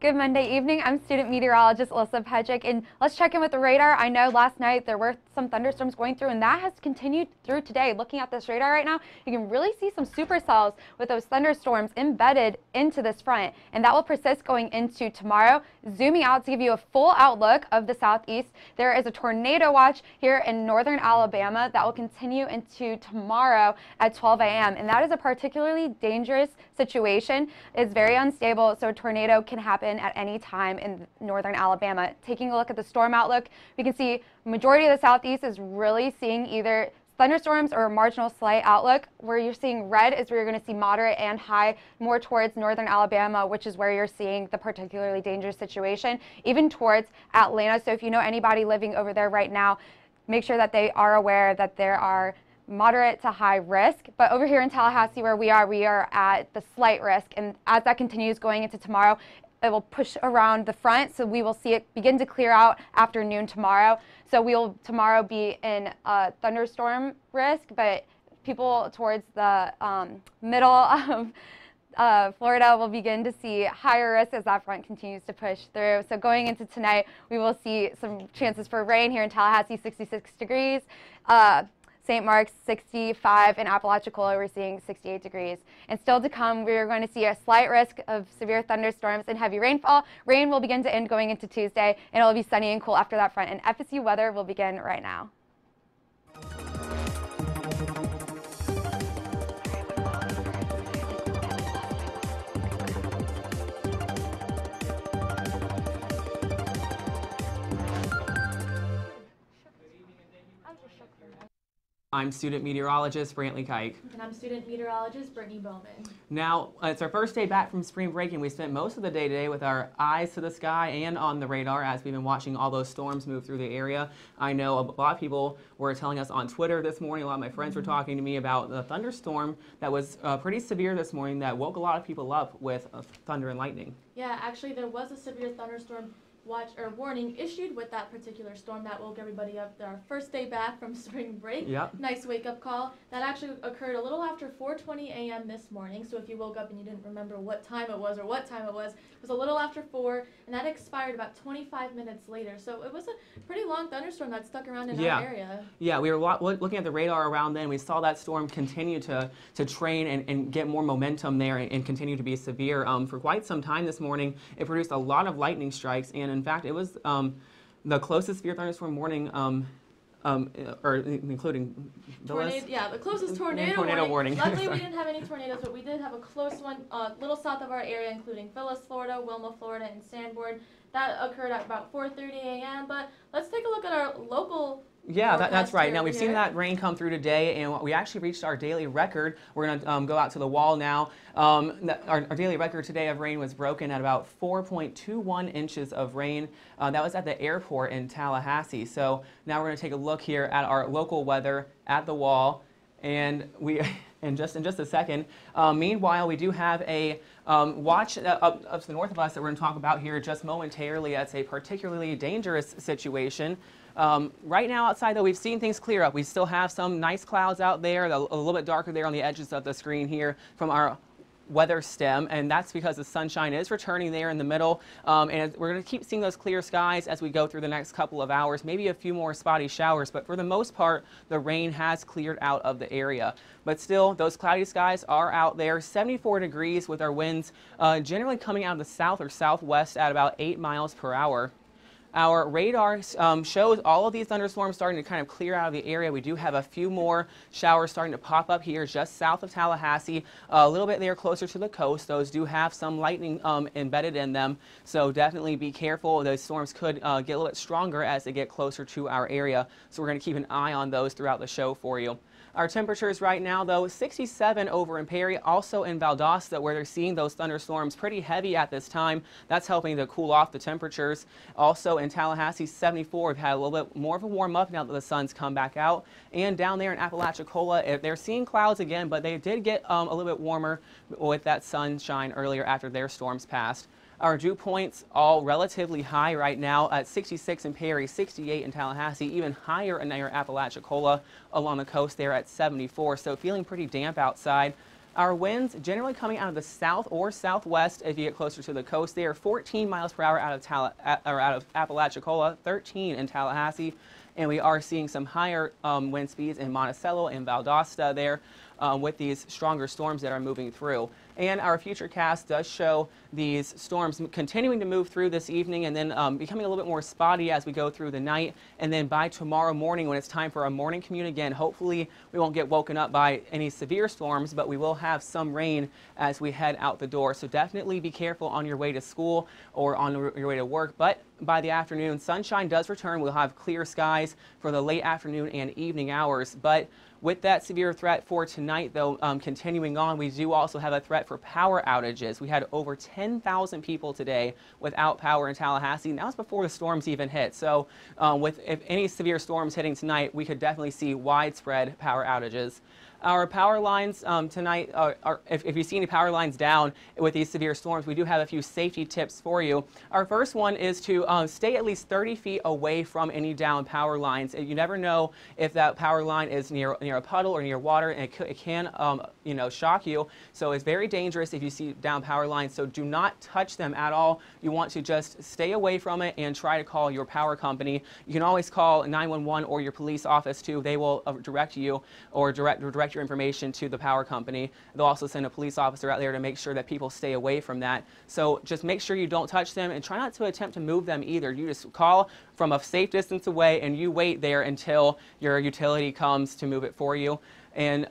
Good Monday evening. I'm student meteorologist Alyssa Pedrick, and let's check in with the radar. I know last night there were some thunderstorms going through, and that has continued through today. Looking at this radar right now, you can really see some supercells with those thunderstorms embedded into this front, and that will persist going into tomorrow. Zooming out to give you a full outlook of the southeast, there is a tornado watch here in northern Alabama that will continue into tomorrow at 12 a.m., and that is a particularly dangerous situation. It's very unstable, so a tornado can happen at any time in northern Alabama. Taking a look at the storm outlook, we can see majority of the southeast is really seeing either thunderstorms or a marginal slight outlook. Where you're seeing red is where you're going to see moderate and high, more towards northern Alabama, which is where you're seeing the particularly dangerous situation, even towards Atlanta. So if you know anybody living over there right now, make sure that they are aware that there are moderate to high risk. But over here in Tallahassee where we are at the slight risk, and as that continues going into tomorrow, it will push around the front, so we will see it begin to clear out after noon tomorrow. So we will tomorrow be in a thunderstorm risk, but people towards the middle of Florida will begin to see higher risk as that front continues to push through. So going into tonight, we will see some chances for rain here in Tallahassee, 66 degrees. St. Mark's 65, and Apalachicola we're seeing 68 degrees. And still to come, we're going to see a slight risk of severe thunderstorms and heavy rainfall. Rain will begin to end going into Tuesday, and it will be sunny and cool after that front. And FSU weather will begin right now. I'm student meteorologist Brantley Kike. And I'm student meteorologist Brittany Bowman. Now, it's our first day back from spring break, and we spent most of the day today with our eyes to the sky and on the radar as we've been watching all those storms move through the area. I know a lot of people were telling us on Twitter this morning, a lot of my friends were talking to me about the thunderstorm that was pretty severe this morning that woke a lot of people up with thunder and lightning. Yeah, actually there was a severe thunderstorm watch or warning issued with that particular storm that woke everybody up our first day back from spring break. Yep. Nice wake up call. That actually occurred a little after 4:20 a.m. this morning. So if you woke up and you didn't remember what time it was or what time it was a little after 4, and that expired about 25 minutes later. So it was a pretty long thunderstorm that stuck around in our area. Yeah, we were looking at the radar around then. We saw that storm continue to train and get more momentum there and continue to be severe. For quite some time this morning, it produced a lot of lightning strikes, and in fact, it was the closest severe thunderstorm warning, or including the closest tornado warning. Luckily, we didn't have any tornadoes, but we did have a close one a little south of our area, including Phyllis, Florida, Wilma, Florida, and Sanborn. That occurred at about 4:30 a.m. But let's take a look at our local. Yeah, that's right. Now, we've seen that rain come through today, and we actually reached our daily record. We're going to go out to the wall now. Our daily record today of rain was broken at about 4.21 inches of rain. That was at the airport in Tallahassee. So now we're going to take a look here at our local weather at the wall. And in just a second. Meanwhile, we do have a watch up to the north of us that we're going to talk about here just momentarily. That's a particularly dangerous situation. Right now outside, though, we've seen things clear up. We still have some nice clouds out there, a little bit darker there on the edges of the screen here from our weather stem, and that's because the sunshine is returning there in the middle, and we're going to keep seeing those clear skies as we go through the next couple of hours, maybe a few more spotty showers, but for the most part the rain has cleared out of the area. But still, those cloudy skies are out there. 74 degrees with our winds generally coming out of the south or southwest at about 8 miles per hour. Our radar shows all of these thunderstorms starting to kind of clear out of the area. We do have a few more showers starting to pop up here just south of Tallahassee, a little bit there closer to the coast. Those do have some lightning embedded in them, so definitely be careful. Those storms could get a little bit stronger as they get closer to our area, so we're going to keep an eye on those throughout the show for you. Our temperatures right now, though, 67 over in Perry, also in Valdosta, where they're seeing those thunderstorms pretty heavy at this time. That's helping to cool off the temperatures. Also in Tallahassee, 74. We've had a little bit more of a warm up now that the sun's come back out. And down there in Apalachicola, they're seeing clouds again, but they did get a little bit warmer with that sunshine earlier after their storms passed. Our dew points all relatively high right now at 66 in Perry, 68 in Tallahassee, even higher in near Apalachicola along the coast there at 74. So feeling pretty damp outside. Our winds generally coming out of the south or southwest if you get closer to the coast. They are 14 miles per hour out of Apalachicola, 13 in Tallahassee, and we are seeing some higher wind speeds in Monticello and Valdosta there with these stronger storms that are moving through. And our futurecast does show these storms continuing to move through this evening and then becoming a little bit more spotty as we go through the night. And then by tomorrow morning, when it's time for our morning commute again, hopefully we won't get woken up by any severe storms, but we will have some rain as we head out the door. So definitely be careful on your way to school or on your way to work. But by the afternoon, sunshine does return. We'll have clear skies for the late afternoon and evening hours. But with that severe threat for tonight, though, continuing on, we do also have a threat for power outages. We had over 10,000 people today without power in Tallahassee, and that was before the storms even hit. So if any severe storms hitting tonight, we could definitely see widespread power outages. Our power lines tonight, if you see any power lines down with these severe storms, we do have a few safety tips for you. Our first one is to stay at least 30 feet away from any down power lines. You never know if that power line is near a puddle or near water, and it can shock you. So it's very dangerous if you see down power lines. So do not touch them at all. You want to just stay away from it and try to call your power company. You can always call 911 or your police office too. They will direct you or direct your information to the power company. They'll also send a police officer out there to make sure that people stay away from that. So just make sure you don't touch them and try not to attempt to move them either. You just call from a safe distance away and you wait there until your utility comes to move it for you. And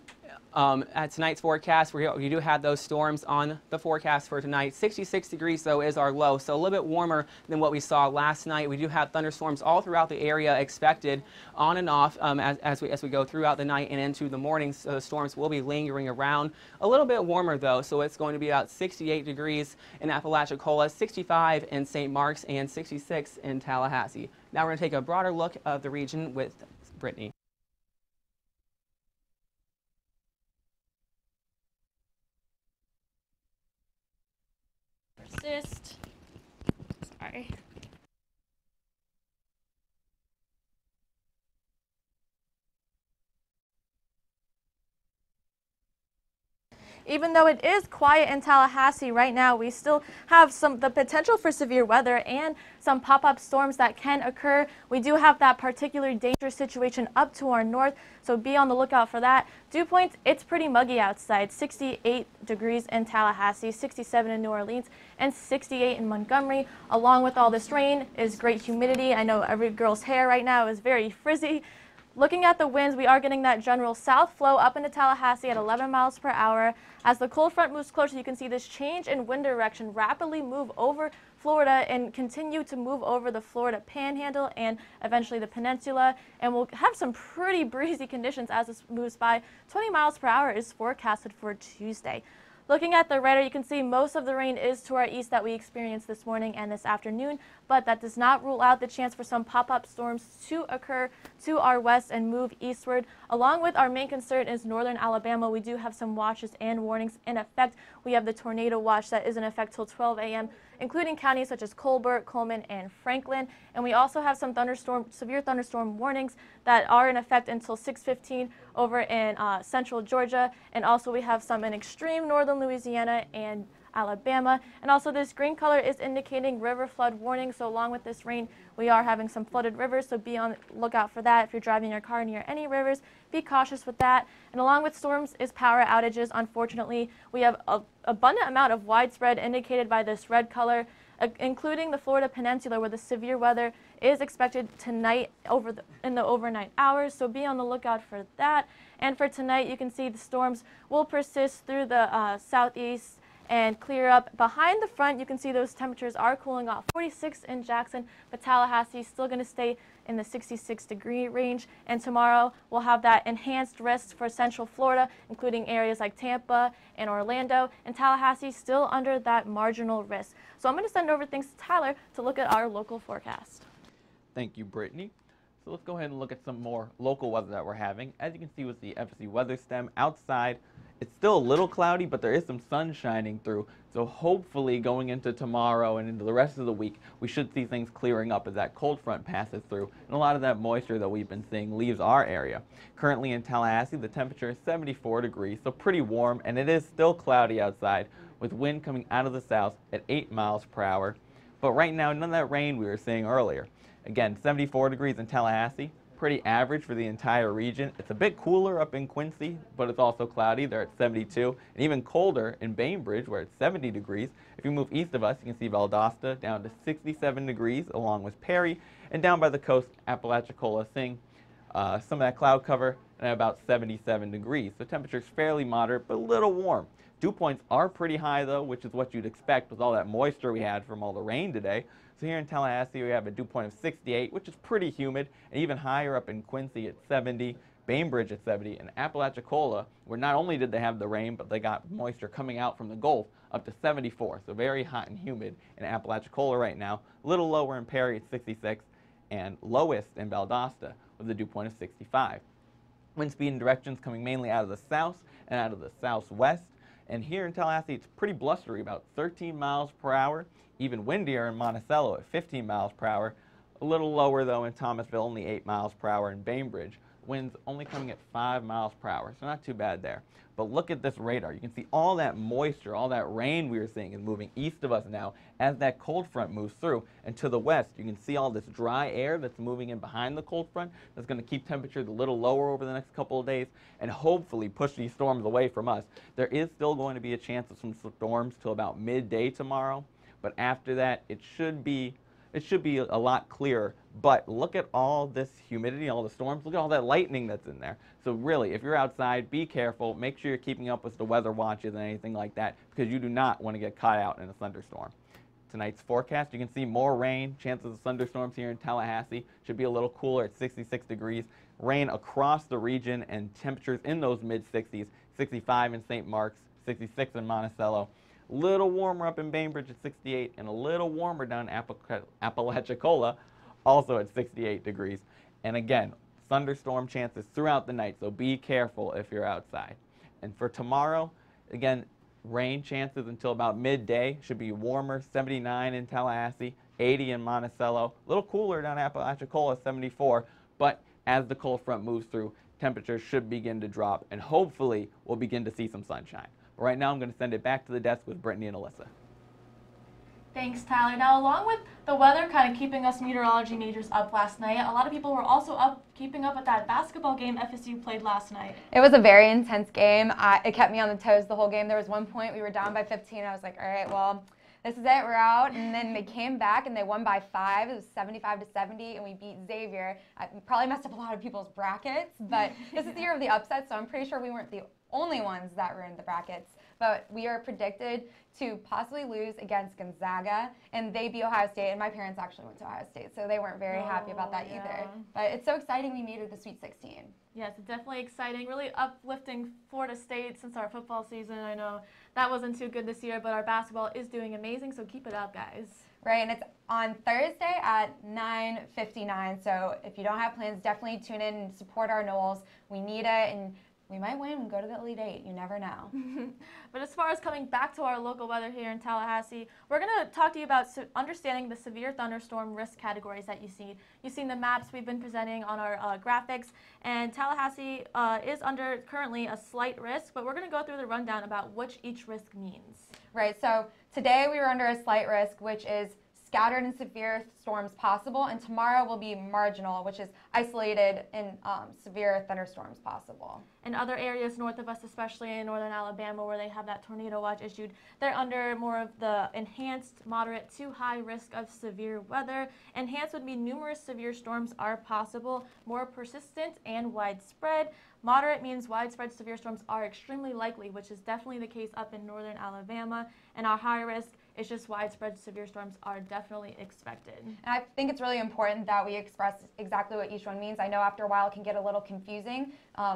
at tonight's forecast, we do have those storms on the forecast for tonight. 66 degrees, though, is our low, so a little bit warmer than what we saw last night. We do have thunderstorms all throughout the area expected on and off as we go throughout the night and into the morning. So the storms will be lingering around. A little bit warmer, though, so it's going to be about 68 degrees in Apalachicola, 65 in St. Mark's, and 66 in Tallahassee. Now we're going to take a broader look of the region with Brittany. Persist. Sorry. Even though it is quiet in Tallahassee right now, we still have the potential for severe weather and some pop-up storms that can occur. We do have that particularly dangerous situation up to our north, so be on the lookout for that. Dew points, it's pretty muggy outside. 68 degrees in Tallahassee, 67 in New Orleans, and 68 in Montgomery. Along with all this rain is great humidity. I know every girl's hair right now is very frizzy. Looking at the winds, we are getting that general south flow up into Tallahassee at 11 miles per hour. As the cold front moves closer, you can see this change in wind direction rapidly move over Florida and continue to move over the Florida Panhandle and eventually the peninsula. And we'll have some pretty breezy conditions as this moves by. 20 miles per hour is forecasted for Tuesday. Looking at the radar, you can see most of the rain is to our east that we experienced this morning and this afternoon, but that does not rule out the chance for some pop-up storms to occur to our west and move eastward. Along with our main concern is northern Alabama. We do have some watches and warnings in effect. We have the tornado watch that is in effect till 12 a.m., including counties such as Colbert, Coleman, and Franklin. And we also have some severe thunderstorm warnings that are in effect until 6:15 over in central Georgia. And also we have some in extreme northern Louisiana and Alabama. And also this green color is indicating river flood warning. So along with this rain, we are having some flooded rivers. So be on the lookout for that. If you're driving your car near any rivers, be cautious with that. And along with storms is power outages. Unfortunately, we have an abundant amount of widespread indicated by this red color, including the Florida Peninsula, where the severe weather is expected tonight in the overnight hours. So be on the lookout for that. And for tonight, you can see the storms will persist through the southeast and clear up. Behind the front, you can see those temperatures are cooling off. 46 in Jackson, but Tallahassee is still going to stay in the 66-degree range. And tomorrow, we'll have that enhanced risk for Central Florida, including areas like Tampa and Orlando. And Tallahassee still under that marginal risk. So I'm going to send over things to Tyler to look at our local forecast. Thank you, Brittany. So let's go ahead and look at some more local weather that we're having. As you can see with the FSU weather stem outside, It's still a little cloudy, but there is some sun shining through. So hopefully going into tomorrow and into the rest of the week, we should see things clearing up as that cold front passes through. And a lot of that moisture that we've been seeing leaves our area. Currently in Tallahassee, the temperature is 74 degrees, so pretty warm, and it is still cloudy outside with wind coming out of the south at 8 miles per hour. But right now, none of that rain we were seeing earlier. Again, 74 degrees in Tallahassee. Pretty average for the entire region. It's a bit cooler up in Quincy, but it's also cloudy. They're at 72, and even colder in Bainbridge, where it's 70 degrees. If you move east of us, you can see Valdosta down to 67 degrees, along with Perry, and down by the coast, Apalachicola seeing some of that cloud cover and about 77 degrees. So temperature's fairly moderate, but a little warm. Dew points are pretty high, though, which is what you'd expect with all that moisture we had from all the rain today. So here in Tallahassee, we have a dew point of 68, which is pretty humid, and even higher up in Quincy at 70, Bainbridge at 70, and Apalachicola, where not only did they have the rain, but they got moisture coming out from the Gulf up to 74. So very hot and humid in Apalachicola right now. A little lower in Perry at 66, and lowest in Valdosta with a dew point of 65. Wind speed and directions coming mainly out of the south and out of the southwest. And here in Tallahassee, it's pretty blustery, about 13 miles per hour. Even windier in Monticello at 15 miles per hour. A little lower, though, in Thomasville, only 8 miles per hour in Bainbridge. Winds only coming at 5 miles per hour, so not too bad there. But look at this radar. You can see all that moisture, all that rain we were seeing is moving east of us now as that cold front moves through. And to the west, you can see all this dry air that's moving in behind the cold front. That's going to keep temperatures a little lower over the next couple of days and hopefully push these storms away from us. There is still going to be a chance of some storms till about midday tomorrow. But after that, it should be a lot clearer. But look at all this humidity, all the storms. Look at all that lightning that's in there. So really, if you're outside, be careful. Make sure you're keeping up with the weather watches and anything like that, because you do not want to get caught out in a thunderstorm. Tonight's forecast, you can see more rain. Chances of thunderstorms here in Tallahassee. Should be a little cooler at 66 degrees. Rain across the region and temperatures in those mid-60s. 65 in St. Mark's, 66 in Monticello. A little warmer up in Bainbridge at 68, and a little warmer down Apalachicola, also at 68 degrees. And again, thunderstorm chances throughout the night, so be careful if you're outside. And for tomorrow, again, rain chances until about midday. Should be warmer, 79 in Tallahassee, 80 in Monticello. A little cooler down Apalachicola, 74. But as the cold front moves through, temperatures should begin to drop, and hopefully we'll begin to see some sunshine. But right now, I'm going to send it back to the desk with Brittany and Alyssa. Thanks, Tyler. Now, along with the weather kind of keeping us meteorology majors up last night, a lot of people were also keeping up with that basketball game FSU played last night. It was a very intense game. It kept me on the toes the whole game. There was one point we were down by 15. I was like, all right, well, this is it, we're out. And then they came back and they won by 5. It was 75-70, and we beat Xavier. I probably messed up a lot of people's brackets, but this is the year of the upset, so I'm pretty sure we weren't the only ones that were in the brackets. But we are predicted to possibly lose against Gonzaga, and they beat Ohio State, and my parents actually went to Ohio State, so they weren't very happy about that either. But it's so exciting we made it to the Sweet 16. Yes, it's definitely exciting, really uplifting Florida State since our football season. I know that wasn't too good this year, but our basketball is doing amazing, so keep it up, guys. Right, and it's on Thursday at 9:59, so if you don't have plans, definitely tune in and support our Noles. We need it, and we might win and go to the Elite Eight. You never know. But as far as coming back to our local weather here in Tallahassee, we're going to talk to you about understanding the severe thunderstorm risk categories that you see. You've seen the maps we've been presenting on our graphics, and Tallahassee is under currently a slight risk, but we're going to go through the rundown about what each risk means. Right, so today we were under a slight risk, which is scattered and severe storms possible, and tomorrow will be marginal, which is isolated and severe thunderstorms possible. And other areas north of us, especially in northern Alabama where they have that tornado watch issued, they're under more of the enhanced, moderate to high risk of severe weather. Enhanced would mean numerous severe storms are possible, more persistent and widespread. Moderate means widespread severe storms are extremely likely, which is definitely the case up in northern Alabama. And our high risk is just widespread severe storms are definitely expected. And I think it's really important that we express exactly what each one means. I know after a while it can get a little confusing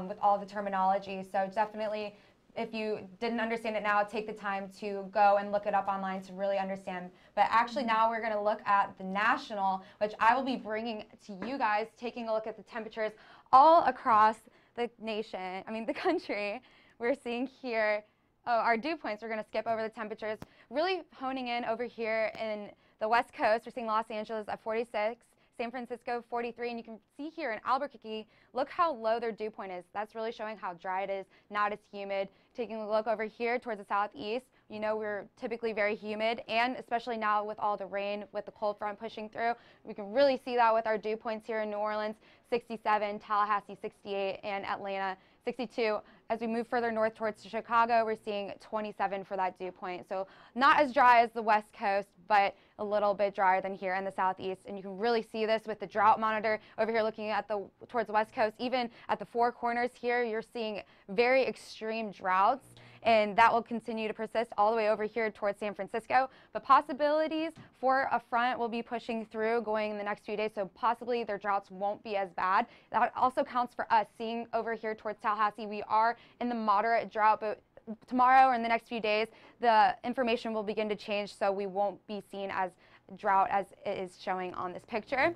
with all the terminology, so definitely if you didn't understand it now, take the time to go and look it up online to really understand. But actually now we're going to look at the national, which I will be bringing to you guys, taking a look at the temperatures all across the nation, the country. we're seeing here, oh, our dew points, we're going to skip over the temperatures. Really honing in over here in the West Coast, we're seeing Los Angeles at 46. San Francisco 43, and you can see here in Albuquerque, look how low their dew point is. That's really showing how dry it is, not as humid. Taking a look over here towards the southeast, you know we're typically very humid, and especially now with all the rain, with the cold front pushing through, we can really see that with our dew points here in New Orleans, 67, Tallahassee 68, and Atlanta 62. As we move further north towards Chicago, we're seeing 27 for that dew point. So not as dry as the West Coast, but a little bit drier than here in the southeast. And you can really see this with the drought monitor over here looking at towards the West Coast. Even at the four corners here, you're seeing very extreme droughts. And that will continue to persist all the way over here towards San Francisco. But possibilities for a front will be pushing through going in the next few days, so possibly their droughts won't be as bad. That also counts for us. Seeing over here towards Tallahassee, we are in the moderate drought, but tomorrow or in the next few days, the information will begin to change, so we won't be seen as drought as it is showing on this picture.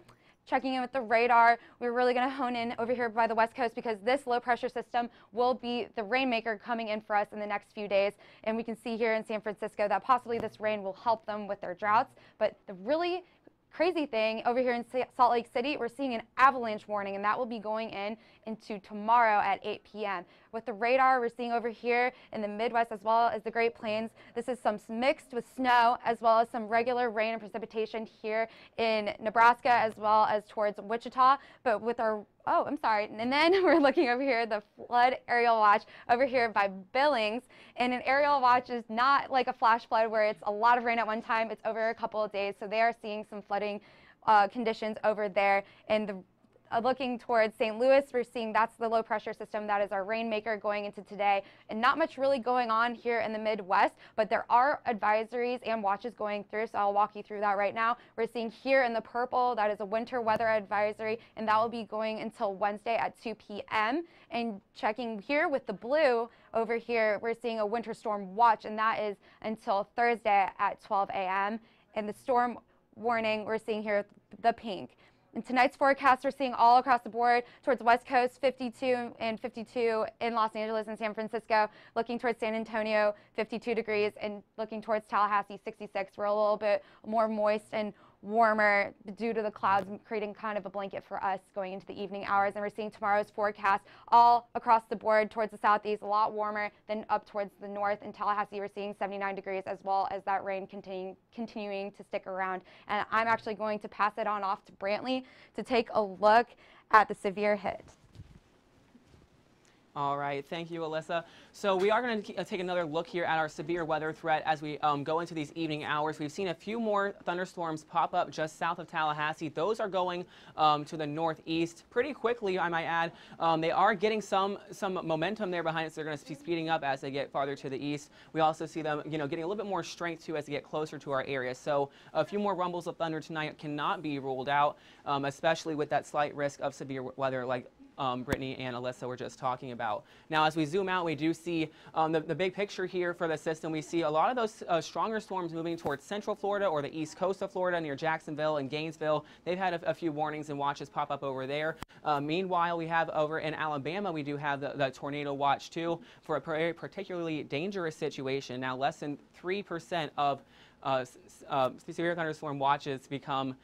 Checking in with the radar, we're really going to hone in over here by the West Coast because this low pressure system will be the rainmaker coming in for us in the next few days. And we can see here in San Francisco that possibly this rain will help them with their droughts. But the really crazy thing over here in Salt Lake City, we're seeing an avalanche warning, and that will be going into tomorrow at 8 p.m. With the radar, we're seeing over here in the Midwest as well as the Great Plains, this is some mixed with snow as well as some regular rain and precipitation here in Nebraska as well as towards Wichita. But with our and then we're looking over here, the flood aerial watch over here by Billings. And an aerial watch is not like a flash flood where it's a lot of rain at one time. It's over a couple of days. So they are seeing some flooding conditions over there. And looking towards St. Louis, we're seeing that's the low pressure system that is our rainmaker going into today. And not much really going on here in the Midwest, but there are advisories and watches going through, so I'll walk you through that right now. We're seeing here in the purple, that is a winter weather advisory, and that will be going until Wednesday at 2 p.m. And checking here with the blue over here, we're seeing a winter storm watch, and that is until Thursday at 12 a.m. And the storm warning, we're seeing here the pink. In tonight's forecast, we're seeing all across the board towards the West Coast, 52 and 52 in Los Angeles and San Francisco, looking towards San Antonio, 52 degrees, and looking towards Tallahassee, 66. We're a little bit more moist and warmer due to the clouds creating kind of a blanket for us going into the evening hours. And we're seeing tomorrow's forecast all across the board towards the southeast, a lot warmer than up towards the north. In Tallahassee, we're seeing 79 degrees as well as that rain continuing to stick around. And I'm actually going to pass it on off to Brantley to take a look at the severe hit. All right, thank you, Alyssa. So we are going to take another look here at our severe weather threat as we go into these evening hours. We've seen a few more thunderstorms pop up just south of Tallahassee. Those are going to the northeast pretty quickly, I might add. They are getting some momentum there behind us. They're going to be speeding up as they get farther to the east. We also see them, getting a little bit more strength too as they get closer to our area. So a few more rumbles of thunder tonight cannot be ruled out, especially with that slight risk of severe weather like Brittany and Alyssa were just talking about. Now, as we zoom out, we do see the big picture here for the system. We see a lot of those stronger storms moving towards central Florida or the east coast of Florida near Jacksonville and Gainesville. They've had a few warnings and watches pop up over there. Meanwhile, we have over in Alabama, we do have the tornado watch too for a particularly dangerous situation. Now, less than 3% of severe thunderstorm watches become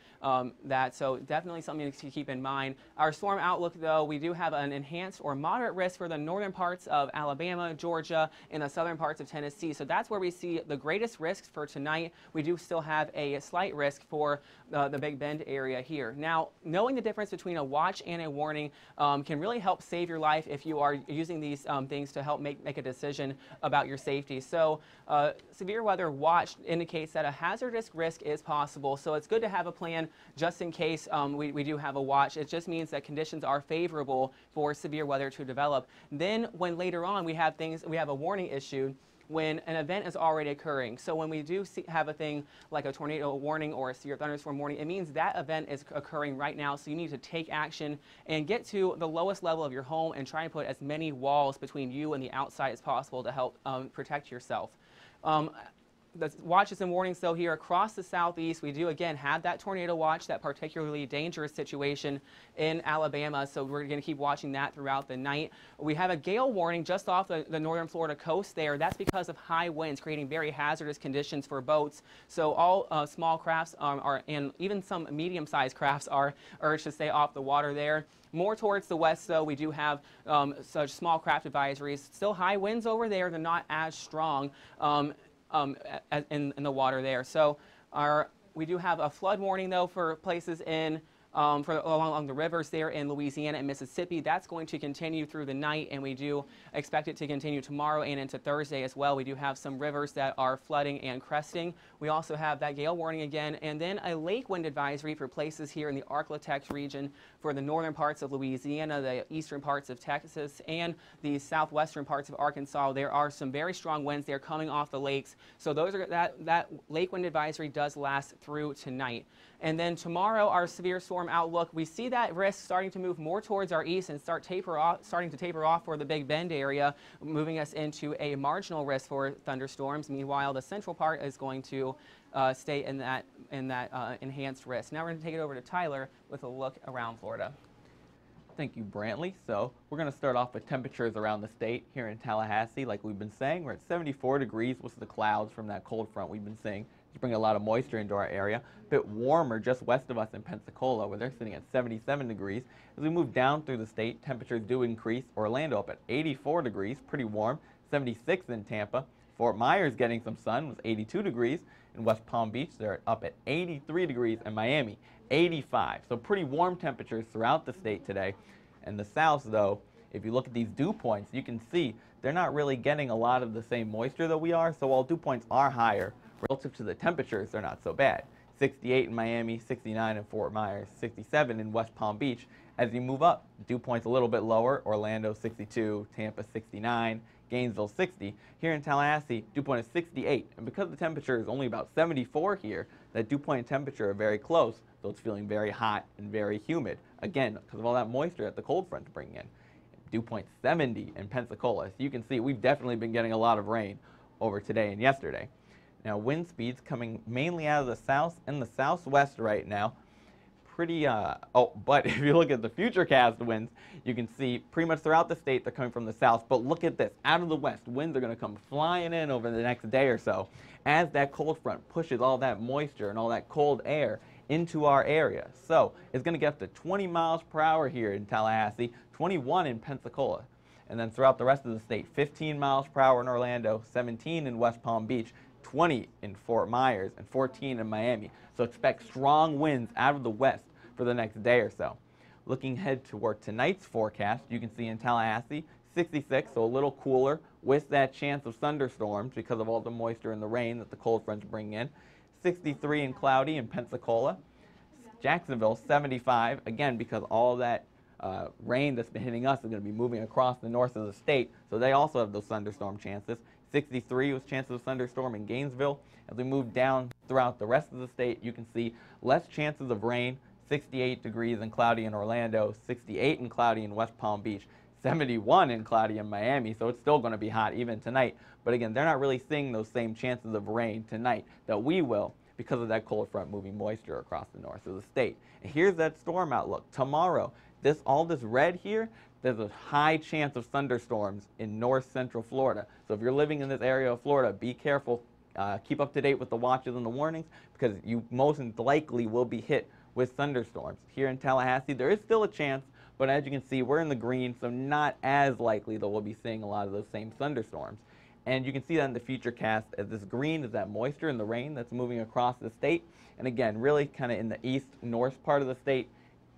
that, so definitely something to keep in mind. Our storm outlook, though, we do have an enhanced or moderate risk for the northern parts of Alabama, Georgia, and the southern parts of Tennessee. So that's where we see the greatest risks for tonight. We do still have a slight risk for the Big Bend area here. Now, knowing the difference between a watch and a warning can really help save your life if you are using these things to help make a decision about your safety. So severe weather watch indicates that a hazardous risk is possible, so it's good to have a plan just in case we do have a watch. It just means that conditions are favorable for severe weather to develop. Then when later on we have a warning issued when an event is already occurring. So when we do have a thing like a tornado warning or a severe thunderstorm warning, it means that event is occurring right now, so you need to take action and get to the lowest level of your home and try and put as many walls between you and the outside as possible to help protect yourself. the watches and warnings, though, here across the southeast, we do again have that tornado watch, that particularly dangerous situation in Alabama. So we're going to keep watching that throughout the night. We have a gale warning just off the northern Florida coast there. That's because of high winds creating very hazardous conditions for boats. So all small crafts and even some medium-sized crafts are urged to stay off the water there. More towards the west, though, we do have such small craft advisories. Still high winds over there. They're not as strong in the water there. So we do have a flood warning, though, for places in along the rivers there in Louisiana and Mississippi. That's going to continue through the night, and we do expect it to continue tomorrow and into Thursday as well. We do have some rivers that are flooding and cresting. We also have that gale warning again, and then a lake wind advisory for places here in the Arklatex region for the northern parts of Louisiana, the eastern parts of Texas, and the southwestern parts of Arkansas. There are some very strong winds there coming off the lakes. So those are that lake wind advisory does last through tonight. And then tomorrow, our severe storm outlook, we see that risk starting to move more towards our east and starting to taper off for the Big Bend area, moving us into a marginal risk for thunderstorms. Meanwhile, the central part is going to stay in that enhanced risk. Now we're going to take it over to Tyler with a look around Florida. Thank you, Brantley. So we're going to start off with temperatures around the state. Here in Tallahassee, like we've been saying, we're at 74 degrees with the clouds from that cold front we've been seeing. It's bringing a lot of moisture into our area. A bit warmer just west of us in Pensacola, where they're sitting at 77 degrees. As we move down through the state, temperatures do increase. Orlando up at 84 degrees, pretty warm. 76 in Tampa. Fort Myers getting some sun was 82 degrees. In West Palm Beach, they're up at 83 degrees, and Miami 85. So pretty warm temperatures throughout the state today. And the south, though, if you look at these dew points, you can see they're not really getting a lot of the same moisture that we are. So while dew points are higher, relative to the temperatures, they're not so bad. 68 in Miami, 69 in Fort Myers, 67 in West Palm Beach. As you move up, dew points a little bit lower. Orlando 62, Tampa 69, Gainesville 60. Here in Tallahassee, dew point is 68. And because the temperature is only about 74 here, that dew point and temperature are very close, so it's feeling very hot and very humid. Again, because of all that moisture that the cold front's bringing in. Dew point 70 in Pensacola. So you can see we've definitely been getting a lot of rain over today and yesterday. Now, wind speeds coming mainly out of the south and the southwest right now. But if you look at the futurecast winds, you can see pretty much throughout the state they're coming from the south. But look at this, out of the west, winds are going to come flying in over the next day or so as that cold front pushes all that moisture and all that cold air into our area. So it's going to get up to 20 miles per hour here in Tallahassee, 21 in Pensacola. And then throughout the rest of the state, 15 miles per hour in Orlando, 17 in West Palm Beach, 20 in Fort Myers, and 14 in Miami. So expect strong winds out of the west for the next day or so. Looking ahead toward tonight's forecast, you can see in Tallahassee, 66, so a little cooler with that chance of thunderstorms because of all the moisture and the rain that the cold fronts bring in. 63 and cloudy in Pensacola. Jacksonville, 75, again because all that rain that's been hitting us is going to be moving across the north of the state, so they also have those thunderstorm chances. 63 with chances of thunderstorm in Gainesville. As we move down throughout the rest of the state, you can see less chances of rain. 68 degrees and cloudy in Orlando, 68 and cloudy in West Palm Beach, 71 and cloudy in Miami, so it's still going to be hot even tonight. But again, they're not really seeing those same chances of rain tonight that we will because of that cold front moving moisture across the north of the state. And here's that storm outlook. Tomorrow, all this red here, there's a high chance of thunderstorms in north central Florida. So if you're living in this area of Florida, be careful. Keep up to date with the watches and the warnings because you most likely will be hit with thunderstorms. Here in Tallahassee, there is still a chance, but as you can see, we're in the green, so not as likely that we'll be seeing a lot of those same thunderstorms. And you can see that in the futurecast, as this green is that moisture and the rain that's moving across the state. And again, really kind of in the east-north part of the state,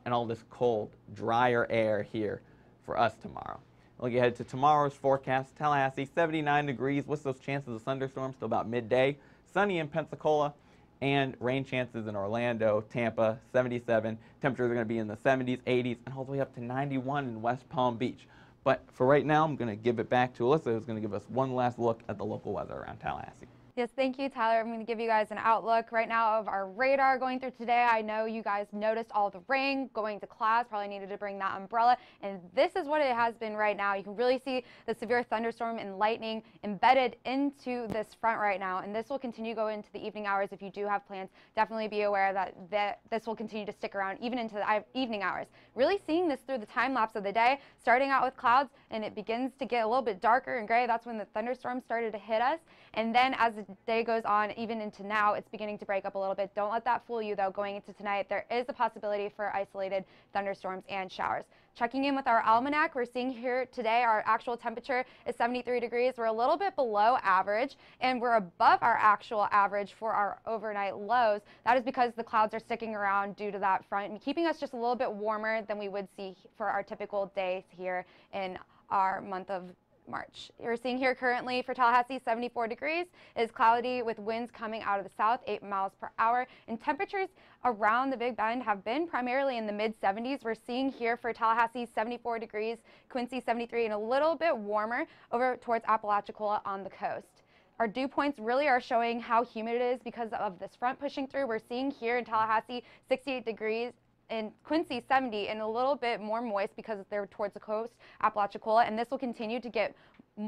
and all this cold, drier air here for us tomorrow. Looking ahead to tomorrow's forecast, Tallahassee, 79 degrees with those chances of thunderstorms till about midday. Sunny in Pensacola, and rain chances in Orlando, Tampa, 77. Temperatures are going to be in the 70s, 80s, and all the way up to 91 in West Palm Beach. But for right now, I'm going to give it back to Alyssa, who's going to give us one last look at the local weather around Tallahassee. Yes, thank you, Tyler. I'm going to give you guys an outlook right now of our radar going through today. I know you guys noticed all the rain going to class, probably needed to bring that umbrella, and this is what it has been right now. You can really see the severe thunderstorm and lightning embedded into this front right now, and this will continue to go into the evening hours. If you do have plans, definitely be aware that this will continue to stick around even into the evening hours. Really seeing this through the time lapse of the day, starting out with clouds, and it begins to get a little bit darker and gray. That's when the thunderstorms started to hit us, and then as the day goes on, even into now, it's beginning to break up a little bit. Don't let that fool you, though. Going into tonight, there is a possibility for isolated thunderstorms and showers. Checking in with our almanac, we're seeing here today our actual temperature is 73 degrees. We're a little bit below average, and we're above our actual average for our overnight lows. That is because the clouds are sticking around due to that front and keeping us just a little bit warmer than we would see for our typical days here in our month of March. You're seeing here currently for Tallahassee 74 degrees. It is cloudy with winds coming out of the south 8 miles per hour, and temperatures around the Big Bend have been primarily in the mid 70s. We're seeing here for Tallahassee 74 degrees, Quincy 73, and a little bit warmer over towards Apalachicola on the coast. Our dew points really are showing how humid it is because of this front pushing through. We're seeing here in Tallahassee 68 degrees, in Quincy 70, and a little bit more moist because they're towards the coast, Apalachicola, and this will continue to get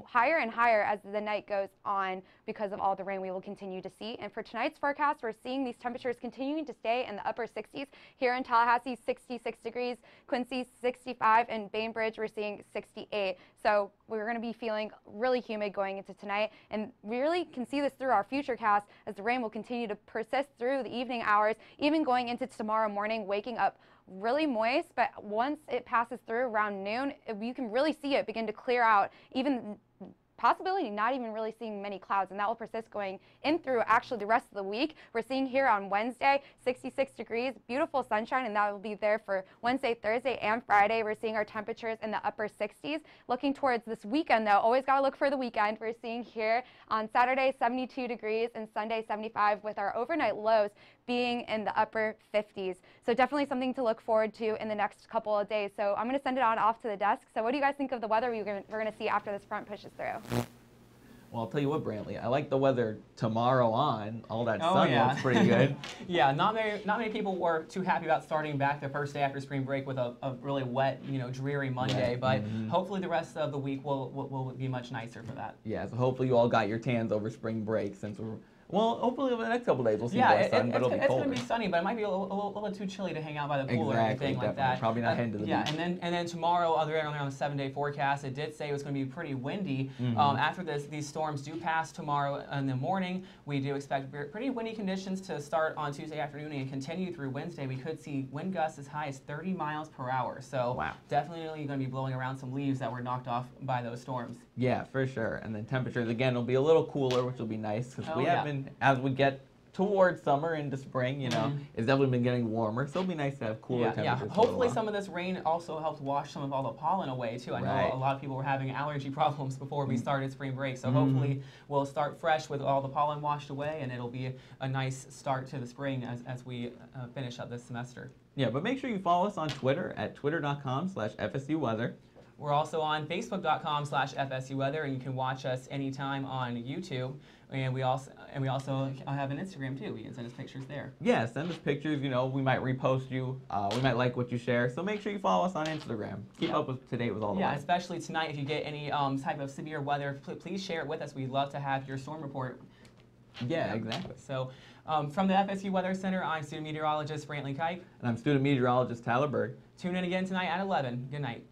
higher and higher as the night goes on because of all the rain we will continue to see. And for tonight's forecast, we're seeing these temperatures continuing to stay in the upper 60s. Here in Tallahassee, 66 degrees, Quincy 65, and Bainbridge we're seeing 68. So we're going to be feeling really humid going into tonight, and we really can see this through our futurecast as the rain will continue to persist through the evening hours, even going into tomorrow morning, waking up really moist, but once it passes through around noon, you can really see it begin to clear out, even possibility not even really seeing many clouds, and that will persist going in through actually the rest of the week. We're seeing here on Wednesday 66 degrees, beautiful sunshine, and that will be there for Wednesday, Thursday, and Friday. We're seeing our temperatures in the upper 60s. Looking towards this weekend, though, always got to look for the weekend. We're seeing here on Saturday 72 degrees and Sunday 75, with our overnight lows being in the upper 50s. So definitely something to look forward to in the next couple of days. So I'm going to send it on off to the desk. So what do you guys think of the weather we're going to see after this front pushes through? Well, I'll tell you what, Brantley, I like the weather tomorrow on. All that sun looks pretty good. Yeah, not many people were too happy about starting back the first day after spring break with a really wet, dreary Monday. But hopefully the rest of the week will be much nicer for that. Yeah, so hopefully you all got your tans over spring break, since we're, well, hopefully over the next couple days we'll see more sun, but it'll be colder. It's going to be sunny, but it might be a little too chilly to hang out by the pool or anything like that. Probably not heading to the beach. And then tomorrow, on the 7-day forecast, it did say it was going to be pretty windy. After these storms do pass tomorrow in the morning, we do expect pretty windy conditions to start on Tuesday afternoon and continue through Wednesday. We could see wind gusts as high as 30 miles per hour. So definitely going to be blowing around some leaves that were knocked off by those storms. Yeah, for sure. And then temperatures, again, will be a little cooler, which will be nice, because we have been, as we get towards summer into spring, it's definitely been getting warmer, so it'll be nice to have cooler temperatures. Yeah, hopefully some of this rain also helped wash some of all the pollen away, too. I know a lot of people were having allergy problems before we started spring break, so hopefully we'll start fresh with all the pollen washed away, and it'll be a nice start to the spring as we finish up this semester. Yeah, but make sure you follow us on Twitter at twitter.com/FSU Weather. We're also on facebook.com/FSU Weather, and you can watch us anytime on YouTube. And we also have an Instagram too. You can send us pictures there. Yeah, send us pictures. We might repost you. We might like what you share. So make sure you follow us on Instagram. Keep up to date with all the weather. Especially tonight. If you get any type of severe weather, please share it with us. We'd love to have your storm report. Yeah, exactly. So from the FSU Weather Center, I'm student meteorologist Brantley Kike. And I'm student meteorologist Tyler Berg. Tune in again tonight at 11. Good night.